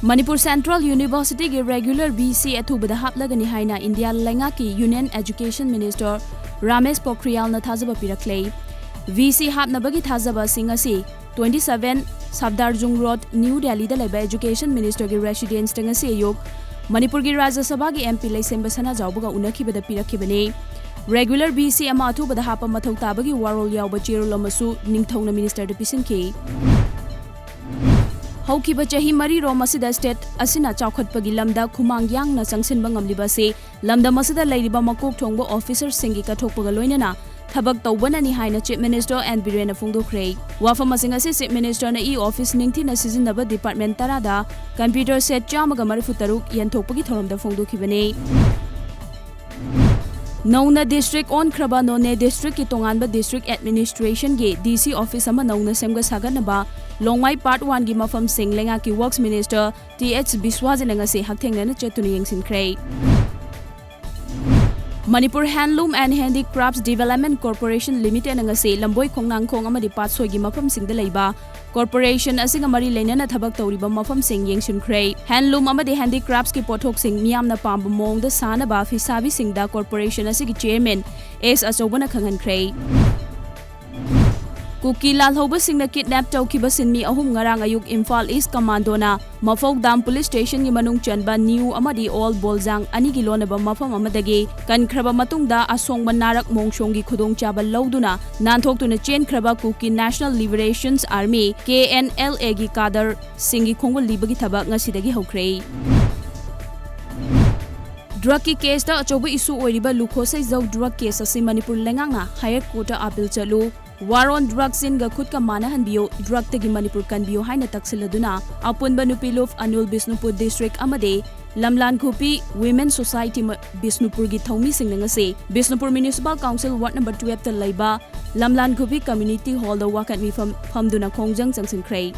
Manipur Central University की regular BC अथुबदा हापलगनी हाइना India लैंगा की Union Education Minister Ramesh Pokhriyal na thazaba pirakle. VC hapnabagi thazaba singasi 27 Sabdarjung Road, New Delhi da leba Education Minister की residence tangasi ayok Manipur की Rajya Sabha की MP Laisemba Sana Jaubuga unakibada pirakibane. Regular BC ama athubada hapa mathau tabagi warol yauba cherul amasu ningthongna minister de pisinki. Haukiba chahi mari rom asida state asina chawkhatpagi lamda khumang yang na changsinba ngamliba se lamda masida leiriba makok thongba officer singi kathokpaga loinana thabak tawbanani haina chief minister and birena phungdokhrei wafam asinga se chief minister na office ningthi na sizinaba department tarada computer set chamaga marifu taruk yanthokpagi thoromda phungdokhibane. Nauna district on Kraba None district ki tonganba district administration ge DC office ama nauna semga saganaba Longmai part 1 gi mafam sing lenga ki works minister TH Biswajananga se hakthengna na chetuni yengsinkrei. Manipur Handloom and Handicrafts Development Corporation Limited nga se lamboi khongnang khong amadi part soi gi mafam singda leiba corporation asinga mari leinana thabak tawriba mafam sing yengsinkrei. Handloom amadi handicrafts ki pothok sing miyamna pamba mong da sana ba fisabi singda corporation asigi chairman S Achobana khangankrei. Kuki lalhoba singna kidnap tawkiba sinmi ahum ngarang ayuk Imphal East Commando na Mafok Dam Police Station gi manung chanba new amadi all boljang ani gi lonaba mafam amadagi kankraba matungda asongba narak mongshong gi khudong chaba lawduna nanthoktu chen khraba Kuki National Liberations Army KNLA gi kadar singi khongol libagi thaba ngasidagi haukrei. Drug ki case da achoba issue oiriba lukhosai zau drug case asi Manipur lenganga higher court appeal chalu war on drugs in ga khud ka mana hanbiyo drug tagi Manipur kanbiyo haina taksiladuna apunba nupiluf Anul Bisnupur district amade Lamlan Khupi Women Society Bisnupur gi thomi singnga se Bisnupur Municipal Council Ward number 12 ta laiba Lamlan Khupi Community Hall da wakat mi famduna khongjang changsinkrei.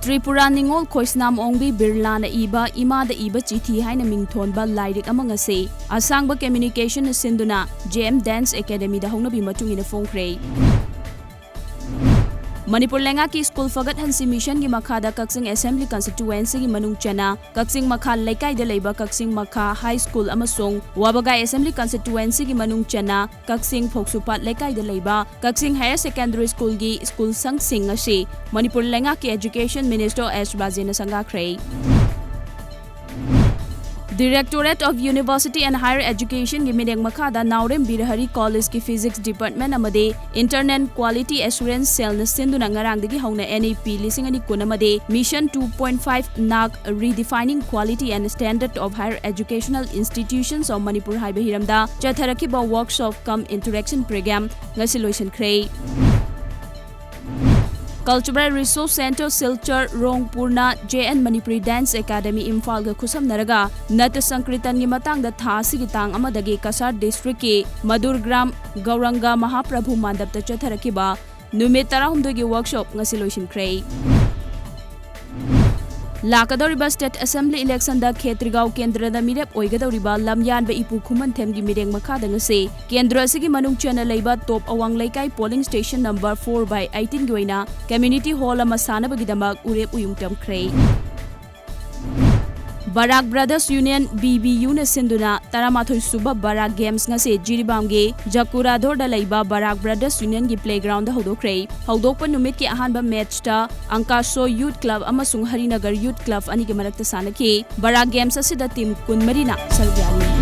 Tripura Ningol Khoisnam Ongbi Birla na iba ima da iba chithi haina mingthonba lairik amanga se asangba communication sinduna JM Dance Academy da hongnabi matungina phongkrei. Manipur lenga ki school fagat hansi mission gi makhada Kaksing Assembly constituency gi manung chana Kaksing Makha Laikai da leiba Kaksing Makha High School amasong Wabagai Assembly constituency gi manung chana Kaksing Phoksupat Laikai da leiba Kaksing Higher Secondary School gi school sangsing ase Manipur lenga ki Education Minister S Rajena Sangakhrei. Directorate of University and Higher Education gi mideng makhada Naurem Birhari College ki Physics Department amade Internet Quality Assurance Cell na sinduna ngarangdagi hauna NAP 2019 amade Mission 2.5 NAC Redefining Quality and Standard of Higher Educational Institutions of Manipur haiba hiramda chatharakiba workshop cum interaction program ngasi loisankrei. Cultural Resource Center Silchar Rongpurna JN Manipuri Dance Academy Imphal ga khusam naraga Nat Sankritan gi matang da tha sigi tang amadagi Kasar District ki Madurgram Gauranga Mahaprabhu Mandap ta chatharakiba numit 12 gi workshop ngasi loisinkrei. Lakadoriba State Assembly election da Khetrigao Kendra da mirep oigadoriba lamyan ba ipu khuman them gi mireng makhada ngase kendra sigi manung chana leiba top awang laikai polling station number 4/18 gi oina community hall ama sanaba gi damak urep uyungtam khrei. Barak Brothers Union BBU na sinduna Taramathoi Suba Barak Games ngase Jiribam ge Jakurador da leiba Barak Brothers Union gi playground da hodokhrei hodokpa numit ki ahanba match ta Ankaso Youth Club amasung Harinagar Youth Club ani gi marakta sanaki Barak Games asida team 13 na salgyani.